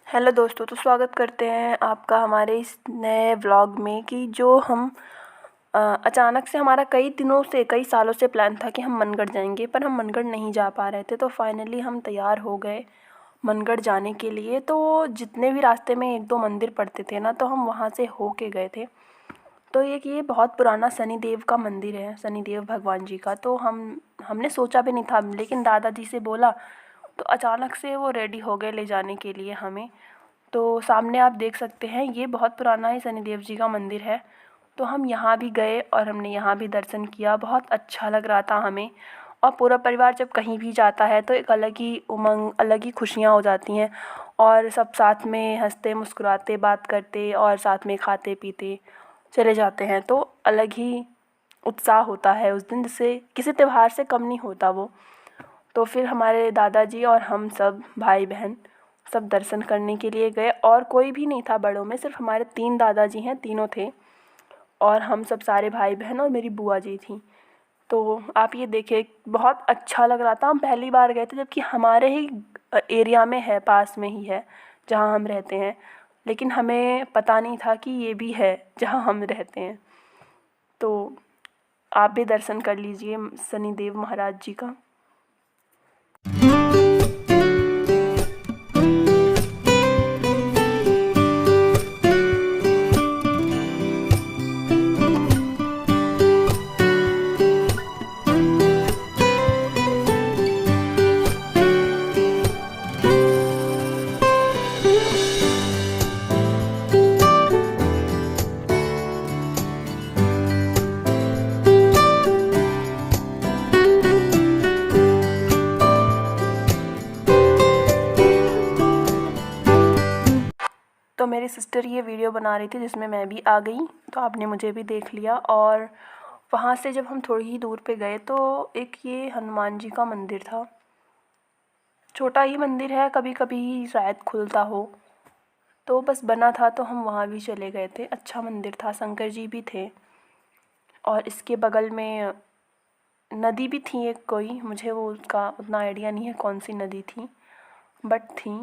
Hello दोस्तों, तो स्वागत करते हैं आपका हमारे इस नए व्लॉग में कि जो हम अचानक से हमारा कई सालों से प्लान था कि हम मनगढ़ जाएंगे, पर हम मनगढ़ नहीं जा पा रहे थे। तो फाइनली हम तैयार हो गए मनगढ़ जाने के लिए। तो जितने भी रास्ते में एक दो मंदिर पड़ते थे ना, तो हम वहाँ से हो के गए थे। तो ये बहुत पुराना शनिदेव का मंदिर है, शनिदेव भगवान जी का। तो हमने सोचा भी नहीं था, लेकिन दादाजी से बोला तो अचानक से वो रेडी हो गए ले जाने के लिए हमें। तो सामने आप देख सकते हैं, ये बहुत पुराना ही शनिदेव जी का मंदिर है। तो हम यहाँ भी गए और हमने यहाँ भी दर्शन किया, बहुत अच्छा लग रहा था हमें। और पूरा परिवार जब कहीं भी जाता है तो एक अलग ही उमंग, अलग ही खुशियाँ हो जाती हैं। और सब साथ में हंसते मुस्कुराते बात करते और साथ में खाते पीते चले जाते हैं। तो अलग ही उत्साह होता है उस दिन, जिससे किसी त्यौहार से कम नहीं होता वो। तो फिर हमारे दादाजी और हम सब भाई बहन सब दर्शन करने के लिए गए, और कोई भी नहीं था बड़ों में, सिर्फ हमारे 3 दादाजी हैं, तीनों थे। और हम सब सारे भाई बहन और मेरी बुआ जी थी। तो आप ये देखिए, बहुत अच्छा लग रहा था। हम पहली बार गए थे, जबकि हमारे ही एरिया में है, पास में ही है जहाँ हम रहते हैं। लेकिन हमें पता नहीं था कि ये भी है जहाँ हम रहते हैं। तो आप भी दर्शन कर लीजिए शनिदेव महाराज जी का। तो मेरी सिस्टर ये वीडियो बना रही थी जिसमें मैं भी आ गई, तो आपने मुझे भी देख लिया। और वहाँ से जब हम थोड़ी ही दूर पे गए तो एक ये हनुमान जी का मंदिर था। छोटा ही मंदिर है, कभी कभी शायद खुलता हो। तो बस बना था तो हम वहाँ भी चले गए थे। अच्छा मंदिर था, शंकर जी भी थे। और इसके बगल में नदी भी थी एक कोई, मुझे वो उसका उतना आइडिया नहीं है कौन सी नदी थी, बट थी।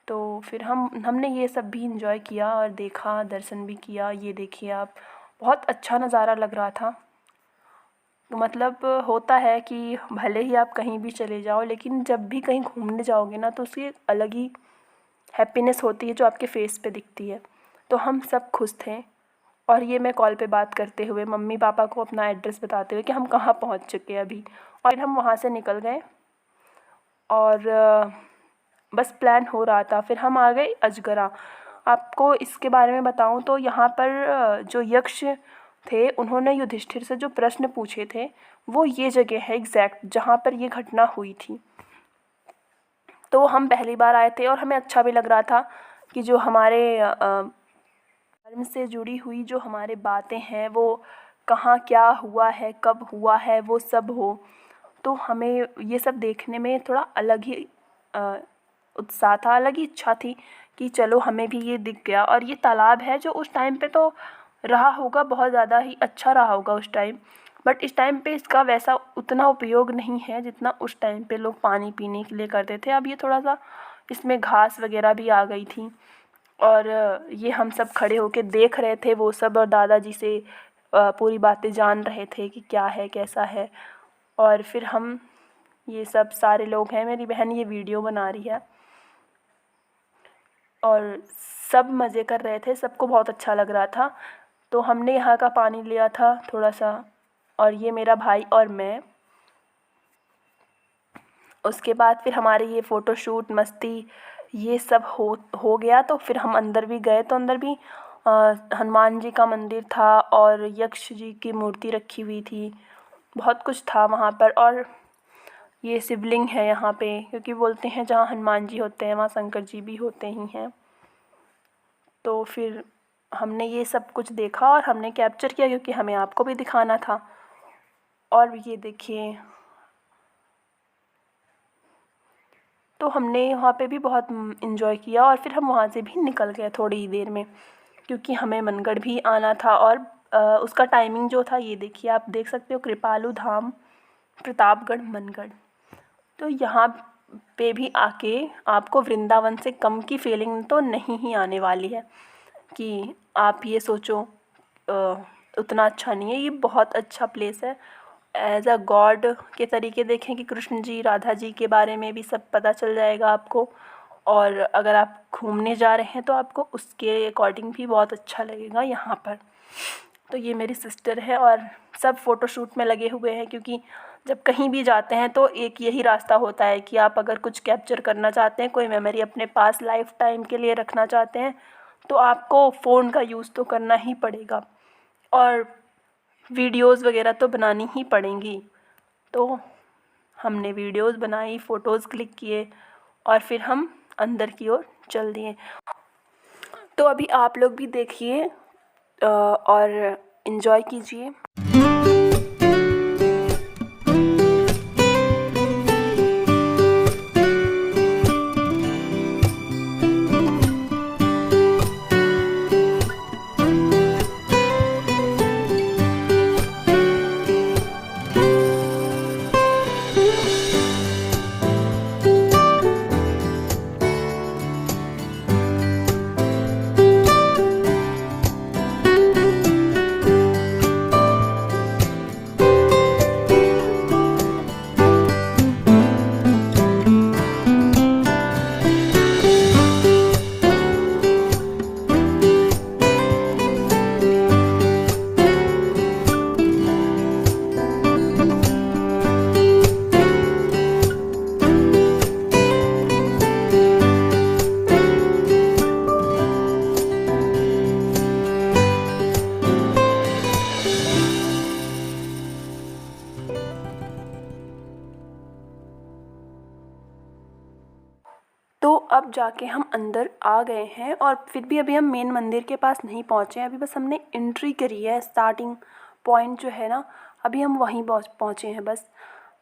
तो फिर हमने ये सब भी इंजॉय किया और देखा, दर्शन भी किया। ये देखिए आप, बहुत अच्छा नज़ारा लग रहा था। मतलब होता है कि भले ही आप कहीं भी चले जाओ, लेकिन जब भी कहीं घूमने जाओगे ना, तो उसकी एक अलग ही हैप्पीनेस होती है जो आपके फेस पे दिखती है। तो हम सब खुश थे। और ये मैं कॉल पे बात करते हुए मम्मी पापा को अपना एड्रेस बताते हुए कि हम कहाँ पहुँच चुके हैं अभी। और फिर हम वहाँ से निकल गए और बस प्लान हो रहा था। फिर हम आ गए अजगरा। आपको इसके बारे में बताऊं तो यहाँ पर जो यक्ष थे, उन्होंने युधिष्ठिर से जो प्रश्न पूछे थे, वो ये जगह है एग्जैक्ट जहाँ पर ये घटना हुई थी। तो हम पहली बार आए थे और हमें अच्छा भी लग रहा था कि जो हमारे धर्म से जुड़ी हुई जो हमारे बातें हैं, वो कहाँ क्या हुआ है, कब हुआ है, वो सब हो। तो हमें ये सब देखने में थोड़ा अलग ही उत्साह था, अलग ही इच्छा थी कि चलो हमें भी ये दिख गया। और ये तालाब है जो उस टाइम पे तो रहा होगा, बहुत ज़्यादा ही अच्छा रहा होगा उस टाइम, बट इस टाइम पे इसका वैसा उतना उपयोग नहीं है जितना उस टाइम पे लोग पानी पीने के लिए करते थे। अब ये थोड़ा सा इसमें घास वगैरह भी आ गई थी। और ये हम सब खड़े होके देख रहे थे वो सब, और दादाजी से पूरी बातें जान रहे थे कि क्या है कैसा है। और फिर हम ये सब सारे लोग हैं, मेरी बहन ये वीडियो बना रही है, और सब मज़े कर रहे थे, सबको बहुत अच्छा लग रहा था। तो हमने यहाँ का पानी लिया था थोड़ा सा, और ये मेरा भाई और मैं। उसके बाद फिर हमारे ये फ़ोटोशूट मस्ती ये सब हो गया। तो फिर हम अंदर भी गए, तो अंदर भी हनुमान जी का मंदिर था और यक्ष जी की मूर्ति रखी हुई थी, बहुत कुछ था वहाँ पर। और ये शिवलिंग है यहाँ पे, क्योंकि बोलते हैं जहाँ हनुमान जी होते हैं वहाँ शंकर जी भी होते ही हैं। तो फिर हमने ये सब कुछ देखा और हमने कैप्चर किया, क्योंकि हमें आपको भी दिखाना था। और ये देखिए, तो हमने वहाँ पे भी बहुत इन्जॉय किया। और फिर हम वहाँ से भी निकल गए थोड़ी ही देर में, क्योंकि हमें मनगढ़ भी आना था। और उसका टाइमिंग जो था, ये देखिए आप देख सकते हो, कृपालु धाम प्रतापगढ़ मनगढ़। तो यहाँ पे भी आके आपको वृंदावन से कम की फीलिंग तो नहीं ही आने वाली है कि आप ये सोचो उतना अच्छा नहीं है। ये बहुत अच्छा प्लेस है। एज अ गॉड के तरीके देखें कि कृष्ण जी राधा जी के बारे में भी सब पता चल जाएगा आपको, और अगर आप घूमने जा रहे हैं तो आपको उसके अकॉर्डिंग भी बहुत अच्छा लगेगा यहाँ पर। तो ये मेरी सिस्टर है और सब फ़ोटोशूट में लगे हुए हैं, क्योंकि जब कहीं भी जाते हैं तो एक यही रास्ता होता है कि आप अगर कुछ कैप्चर करना चाहते हैं, कोई मेमोरी अपने पास लाइफ टाइम के लिए रखना चाहते हैं, तो आपको फ़ोन का यूज़ तो करना ही पड़ेगा और वीडियोज़ वगैरह तो बनानी ही पड़ेंगी। तो हमने वीडियोज़ बनाई, फ़ोटोज़ क्लिक किए और फिर हम अंदर की ओर चल दिए। तो अभी आप लोग भी देखिए और इन्जॉय कीजिए। तो अब जाके हम अंदर आ गए हैं और फिर भी अभी हम मेन मंदिर के पास नहीं पहुँचे हैं। अभी बस हमने एंट्री करी है, स्टार्टिंग पॉइंट जो है ना, अभी हम वहीं पहुँचे हैं बस।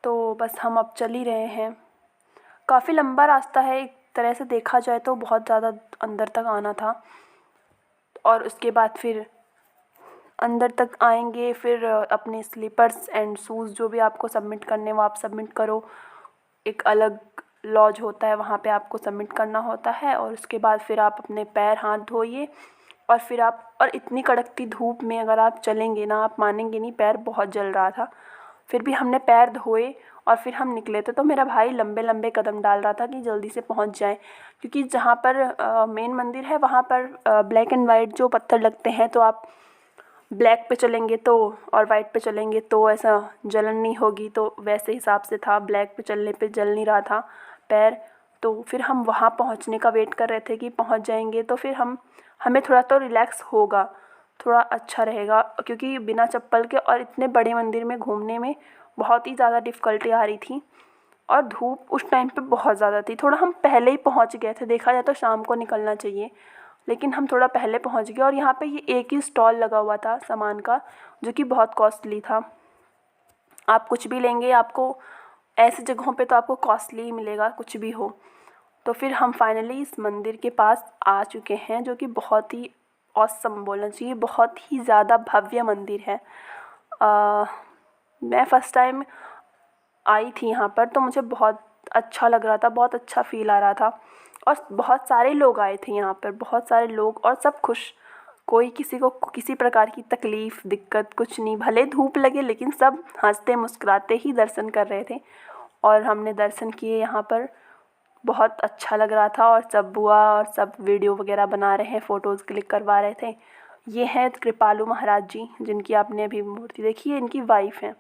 तो बस हम अब चल ही रहे हैं। काफ़ी लंबा रास्ता है, एक तरह से देखा जाए तो बहुत ज़्यादा अंदर तक आना था। और उसके बाद फिर अंदर तक आएंगे, फिर अपने स्लीपर्स एंड शूज़ जो भी आपको सबमिट करने वो आप सबमिट करो। एक अलग लॉज होता है, वहाँ पे आपको सबमिट करना होता है। और उसके बाद फिर आप अपने पैर हाथ धोइए और फिर आप, और इतनी कड़कती धूप में अगर आप चलेंगे ना, आप मानेंगे नहीं, पैर बहुत जल रहा था। फिर भी हमने पैर धोए और फिर हम निकले थे। तो मेरा भाई लंबे लंबे कदम डाल रहा था कि जल्दी से पहुँच जाए, क्योंकि जहाँ पर मेन मंदिर है वहाँ पर ब्लैक एंड वाइट जो पत्थर लगते हैं, तो आप ब्लैक पे चलेंगे तो और वाइट पे चलेंगे तो ऐसा जलन नहीं होगी। तो वैसे हिसाब से था, ब्लैक पे चलने पे जल नहीं रहा था पैर। तो फिर हम वहाँ पहुँचने का वेट कर रहे थे कि पहुँच जाएंगे तो फिर हमें थोड़ा तो रिलैक्स होगा, थोड़ा अच्छा रहेगा, क्योंकि बिना चप्पल के और इतने बड़े मंदिर में घूमने में बहुत ही ज़्यादा डिफ़िकल्टी आ रही थी। और धूप उस टाइम पे बहुत ज़्यादा थी। थोड़ा हम पहले ही पहुँच गए थे, देखा जाए तो शाम को निकलना चाहिए, लेकिन हम थोड़ा पहले पहुँच गए। और यहाँ पे ये एक ही स्टॉल लगा हुआ था सामान का, जो कि बहुत कॉस्टली था। आप कुछ भी लेंगे, आपको ऐसी जगहों पे तो आपको कॉस्टली ही मिलेगा, कुछ भी हो। तो फिर हम फाइनली इस मंदिर के पास आ चुके हैं, जो कि बहुत ही ऑसम बोलना चाहिए, बहुत ही ज़्यादा भव्य मंदिर है। मैं फ़र्स्ट टाइम आई थी यहाँ पर, तो मुझे बहुत अच्छा लग रहा था, बहुत अच्छा फ़ील आ रहा था। और बहुत सारे लोग आए थे यहाँ पर, बहुत सारे लोग, और सब खुश। कोई किसी को किसी प्रकार की तकलीफ़ दिक्कत कुछ नहीं, भले धूप लगे लेकिन सब हंसते मुस्कुराते ही दर्शन कर रहे थे। और हमने दर्शन किए यहाँ पर, बहुत अच्छा लग रहा था। और सब बुआ और सब वीडियो वगैरह बना रहे हैं, फ़ोटोज़ क्लिक करवा रहे थे। ये हैं कृपालु महाराज जी, जिनकी आपने अभी मूर्ति देखी है, इनकी वाइफ़ हैं।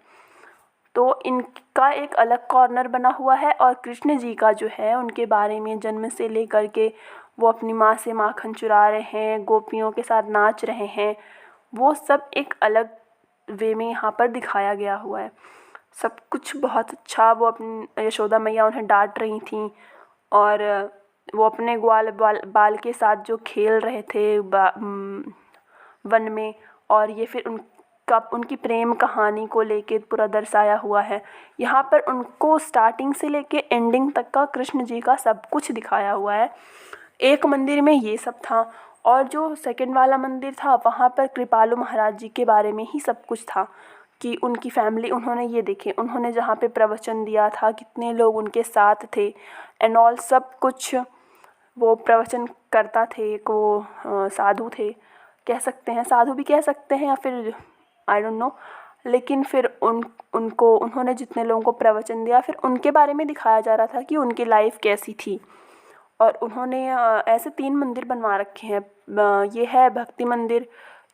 तो इनका एक अलग कॉर्नर बना हुआ है। और कृष्ण जी का जो है, उनके बारे में जन्म से लेकर के वो अपनी माँ से माखन चुरा रहे हैं, गोपियों के साथ नाच रहे हैं, वो सब एक अलग वे में यहाँ पर दिखाया गया हुआ है। सब कुछ बहुत अच्छा। वो अपनी यशोदा मैया उन्हें डांट रही थी, और वो अपने ग्वाल बाल के साथ जो खेल रहे थे वन में। और ये फिर उनकी प्रेम कहानी को लेके पूरा दर्शाया हुआ है। यहाँ पर उनको स्टार्टिंग से लेके एंडिंग तक का कृष्ण जी का सब कुछ दिखाया हुआ है। एक मंदिर में ये सब था, और जो सेकंड वाला मंदिर था वहाँ पर कृपालु महाराज जी के बारे में ही सब कुछ था। कि उनकी फैमिली, उन्होंने ये देखे, उन्होंने जहाँ पे प्रवचन दिया था कितने लोग उनके साथ थे एंड ऑल, सब कुछ वो प्रवचन करता थे। एक वो साधु थे, कह सकते हैं, साधु भी कह सकते हैं या फिर आई डोंट नो। लेकिन फिर उन्होंने जितने लोगों को प्रवचन दिया, फिर उनके बारे में दिखाया जा रहा था कि उनकी लाइफ कैसी थी। और उन्होंने ऐसे 3 मंदिर बनवा रखे हैं। ये है भक्ति मंदिर,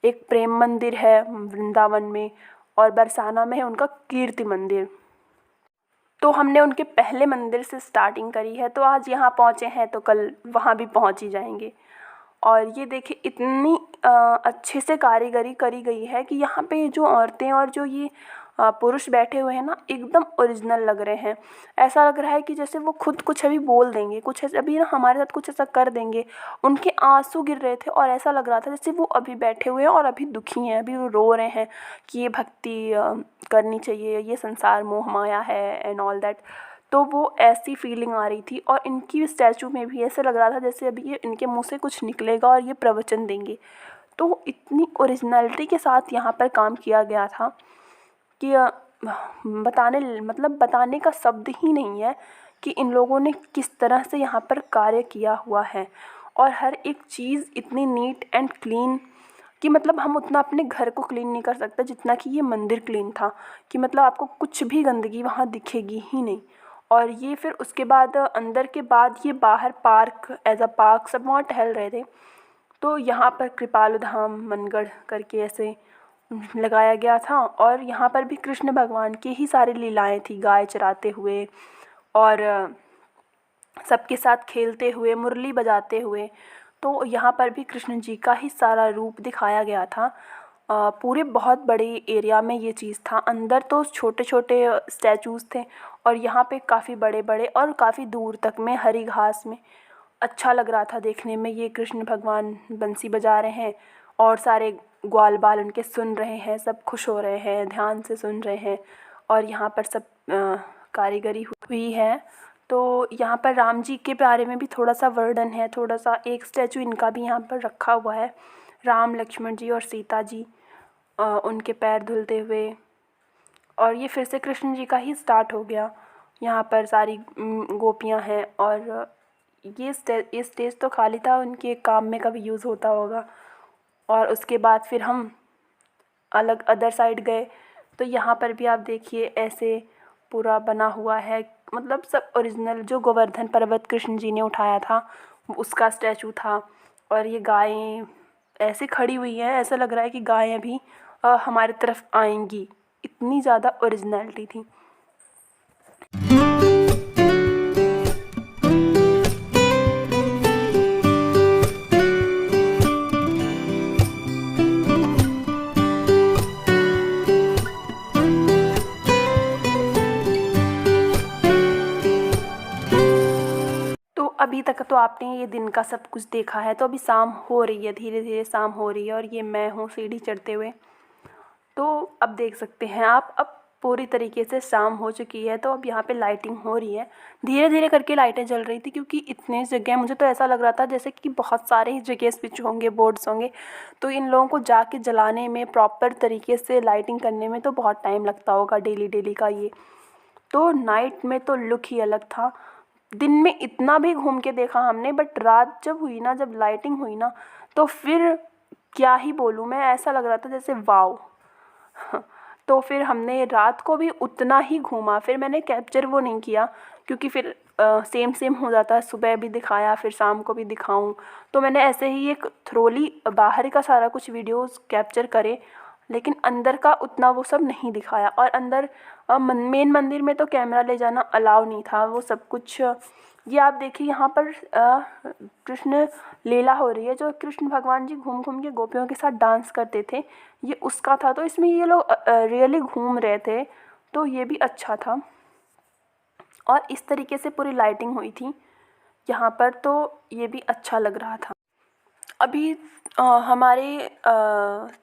एक प्रेम मंदिर है वृंदावन में, और बरसाना में है उनका कीर्ति मंदिर। तो हमने उनके पहले मंदिर से स्टार्टिंग करी है, तो आज यहाँ पहुँचे हैं तो कल वहाँ भी पहुँच ही जाएंगे। और ये देखिए इतनी अच्छे से कारीगरी करी गई है कि यहाँ पे जो औरतें और जो ये पुरुष बैठे हुए हैं ना, एकदम ओरिजिनल लग रहे हैं। ऐसा लग रहा है कि जैसे वो खुद कुछ अभी बोल देंगे, कुछ ऐसे अभी ना हमारे साथ कुछ ऐसा कर देंगे। उनके आंसू गिर रहे थे और ऐसा लग रहा था जैसे वो अभी बैठे हुए हैं और अभी दुखी हैं, अभी वो रो रहे हैं कि ये भक्ति करनी चाहिए, ये संसार मोह माया है एंड ऑल दैट। तो वो ऐसी फीलिंग आ रही थी। और इनकी स्टैचू में भी ऐसे लग रहा था जैसे अभी ये इनके मुंह से कुछ निकलेगा और ये प्रवचन देंगे। तो इतनी ओरिजिनलिटी के साथ यहाँ पर काम किया गया था कि बताने का शब्द ही नहीं है कि इन लोगों ने किस तरह से यहाँ पर कार्य किया हुआ है। और हर एक चीज़ इतनी नीट एंड क्लीन कि मतलब हम उतना अपने घर को क्लीन नहीं कर सकते जितना कि ये मंदिर क्लीन था, कि मतलब आपको कुछ भी गंदगी वहाँ दिखेगी ही नहीं। और ये फिर उसके बाद अंदर के बाद ये बाहर पार्क, एज अ पार्क सब वहाँ टहल रहे थे। तो यहाँ पर कृपालु धाम मनगढ़ करके ऐसे लगाया गया था। और यहाँ पर भी कृष्ण भगवान की ही सारी लीलाएं थी, गाय चराते हुए और सबके साथ खेलते हुए, मुरली बजाते हुए। तो यहाँ पर भी कृष्ण जी का ही सारा रूप दिखाया गया था। पूरे बहुत बड़े एरिया में ये चीज़ था। अंदर तो छोटे छोटे स्टैचूज़ थे और यहाँ पे काफ़ी बड़े बड़े और काफ़ी दूर तक में हरी घास में। अच्छा लग रहा था देखने में। ये कृष्ण भगवान बंसी बजा रहे हैं और सारे ग्वाल बाल उनके सुन रहे हैं, सब खुश हो रहे हैं, ध्यान से सुन रहे हैं। और यहाँ पर सब कारीगरी हुई है। तो यहाँ पर राम जी के बारे में भी थोड़ा सा वर्णन है, थोड़ा सा एक स्टैचू इनका भी यहाँ पर रखा हुआ है। राम, लक्ष्मण जी और सीता जी उनके पैर धुलते हुए। और ये फिर से कृष्ण जी का ही स्टार्ट हो गया। यहाँ पर सारी गोपियाँ हैं और ये स्टेज तो खाली था, उनके काम में कभी यूज़ होता होगा। और उसके बाद फिर हम अलग अदर साइड गए तो यहाँ पर भी आप देखिए ऐसे पूरा बना हुआ है, मतलब सब ओरिजिनल। जो गोवर्धन पर्वत कृष्ण जी ने उठाया था उसका स्टैचू था। और ये गायें ऐसे खड़ी हुई हैं, ऐसा लग रहा है कि गायें भी हमारी तरफ आएंगी, इतनी ज़्यादा ओरिजिनलिटी थी। अभी तक तो आपने ये दिन का सब कुछ देखा है। तो अभी शाम हो रही है, धीरे धीरे शाम हो रही है और ये मैं हूँ सीढ़ी चढ़ते हुए। तो अब देख सकते हैं आप, अब पूरी तरीके से शाम हो चुकी है। तो अब यहाँ पे लाइटिंग हो रही है, धीरे धीरे करके लाइटें जल रही थी क्योंकि इतने जगह, मुझे तो ऐसा लग रहा था जैसे कि बहुत सारे जगह स्विच होंगे, बोर्ड्स होंगे। तो इन लोगों को जाके जलाने में, प्रॉपर तरीके से लाइटिंग करने में तो बहुत टाइम लगता होगा डेली डेली का ये। तो नाइट में तो लुक ही अलग था। दिन में इतना भी घूम के देखा हमने, बट रात जब हुई ना, जब लाइटिंग हुई ना, तो फिर क्या ही बोलूँ मैं, ऐसा लग रहा था जैसे वाओ। तो फिर हमने रात को भी उतना ही घूमा। फिर मैंने कैप्चर वो नहीं किया क्योंकि फिर सेम सेम हो जाता है, सुबह भी दिखाया फिर शाम को भी दिखाऊं। तो मैंने ऐसे ही एक थ्रोली बाहर का सारा कुछ वीडियोस कैप्चर करे, लेकिन अंदर का उतना वो सब नहीं दिखाया। और अंदर मेन मंदिर में तो कैमरा ले जाना अलाउ नहीं था, वो सब कुछ। ये आप देखिए यहाँ पर कृष्ण लीला हो रही है, जो कृष्ण भगवान जी घूम घूम के गोपियों के साथ डांस करते थे, ये उसका था। तो इसमें ये लोग रियली घूम रहे थे, तो ये भी अच्छा था। और इस तरीके से पूरी लाइटिंग हुई थी यहाँ पर, तो ये भी अच्छा लग रहा था। अभी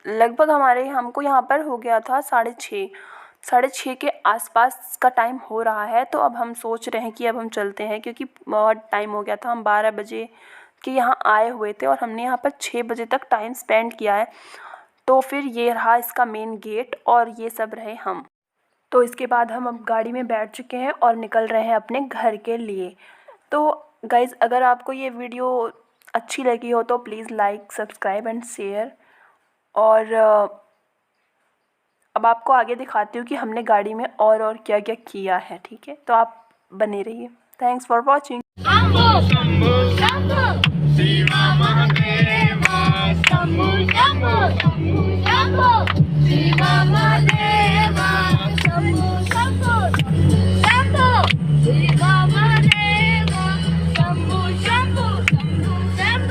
लगभग हमको यहाँ पर हो गया था 6:30 के आसपास का टाइम हो रहा है। तो अब हम सोच रहे हैं कि अब हम चलते हैं क्योंकि बहुत टाइम हो गया था। हम 12 बजे के यहाँ आए हुए थे और हमने यहाँ पर 6 बजे तक टाइम स्पेंड किया है। तो फिर ये रहा इसका मेन गेट और ये सब रहे हम। तो इसके बाद हम अब गाड़ी में बैठ चुके हैं और निकल रहे हैं अपने घर के लिए। तो गाइज़, अगर आपको ये वीडियो अच्छी लगी हो तो please like, subscribe and share. और अब आपको आगे दिखाती हूँ कि हमने गाड़ी में और क्या क्या किया है, ठीक है? तो आप बने रहिए। Thanks for watching.